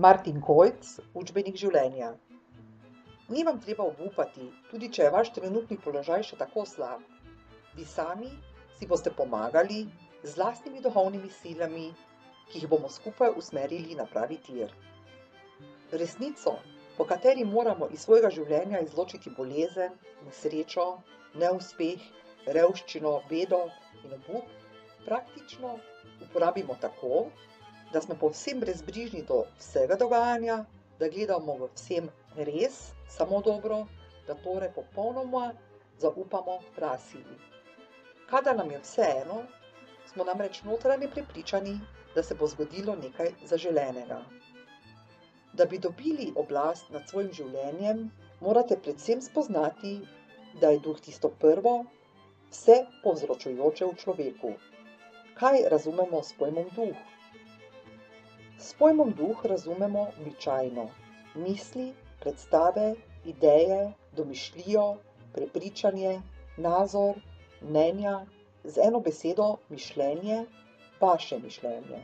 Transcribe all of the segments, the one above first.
Martin Kojc, učbenik življenja. Ni vam treba obupati, tudi če je vaš trenutni položaj še tako slab. Vi sami si boste pomagali z lastnimi duhovnimi silami, ki jih bomo skupaj usmerili na pravi tir. Resnico, po kateri moramo iz svojega življenja izločiti bolezen, nesrečo, neuspeh, revščino, bedo in obup, praktično uporabimo tako, da smo povsem brezbrižni do vsega dogajanja, da gledamo v vsem res samo dobro, da torej popolnoma zaupamo prasili. Kadar nam je vseeno, smo namreč notranje prepričani, da se bo zgodilo nekaj zaželenega. Da bi dobili oblast nad svojim življenjem, morate predvsem spoznati, da je duh tisto prvo, vse povzročujoče v človeku. Kaj razumemo s pojmom duh? S pojmom duh razumemo običajno misli, predstave, ideje, domišljijo, prepričanje, nazor, mnenja, z eno besedo mišljenje, vaše mišljenje.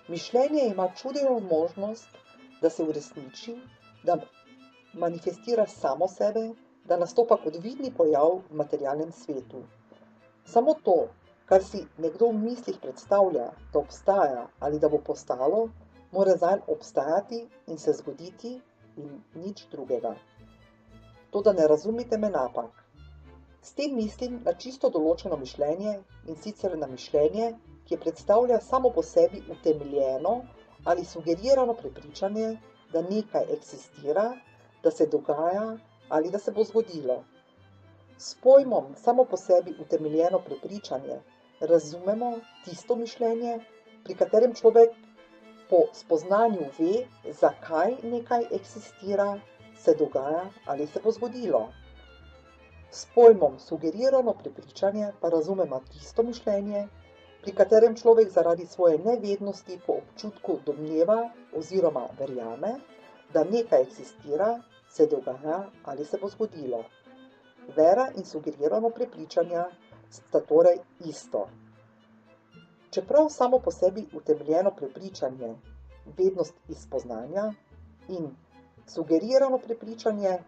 Mišljenje ima čudovno možnost, da se uresniči, da manifestira samo sebe, da nastopa kot vidni pojav v materialnem svetu. Samo to, kar si nekdo v mislih predstavlja, da obstaja ali da bo postalo, mora zanj obstajati in se zgoditi in nič drugega. Toda ne razumite me napak. S tem mislim na čisto določeno mišljenje in sicer na mišljenje, ki predstavlja samo po sebi utemeljeno ali sugerirano prepričanje, da nekaj eksistira, da se dogaja ali da se bo zgodilo. S pojmom samo po sebi utemeljeno prepričanje razumemo tisto mišljenje, pri katerem človek po spoznanju ve, zakaj nekaj eksistira, se dogaja ali se bo zgodilo. S pojmom sugerirano prepričanje pa razumemo tisto mišljenje, pri katerem človek zaradi svoje nevednosti po občutku domneva oziroma verjame, da nekaj eksistira, se dogaja ali se bo zgodilo. Vera in sugerirano prepričanja sta torej isto. Čeprav samo po sebi utemeljeno prepričanje, vednost iz spoznanja in sugerirano prepričanje,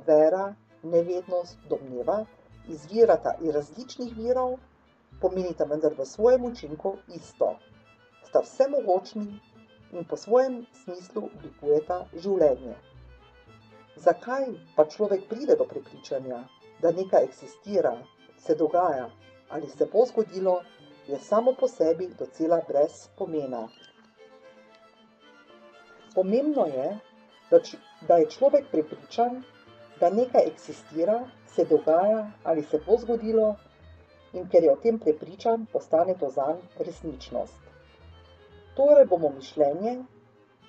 vera, nevednost, domneva, izvirata iz različnih virov, pomenita vendar v svojem učinku isto. Sta vsemogočni in po svojem smislu oblikujeta življenje. Zakaj pa človek pride do prepričanja, da nekaj eksistira, se dogaja ali se bo zgodilo, je samo po sebi docela brez pomena. Pomembno je, da je človek prepričan, da nekaj eksistira, se dogaja ali se bo zgodilo, in ker je o tem prepričan, postane to zanj resničnost. Torej bomo mišljenje,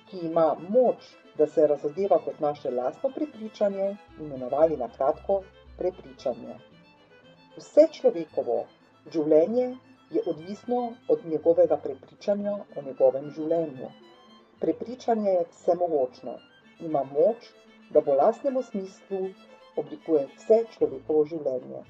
ki ima moč, da se razodeva kot naše lastno prepričanje, imenovali na kratko prepričanje. Vse človekovo življenje je odvisno od njegovega prepričanja o njegovem življenju. Prepričanje je vsemogočno, ima moč, da po lastnemu smislu oblikuje vse človekovo življenje.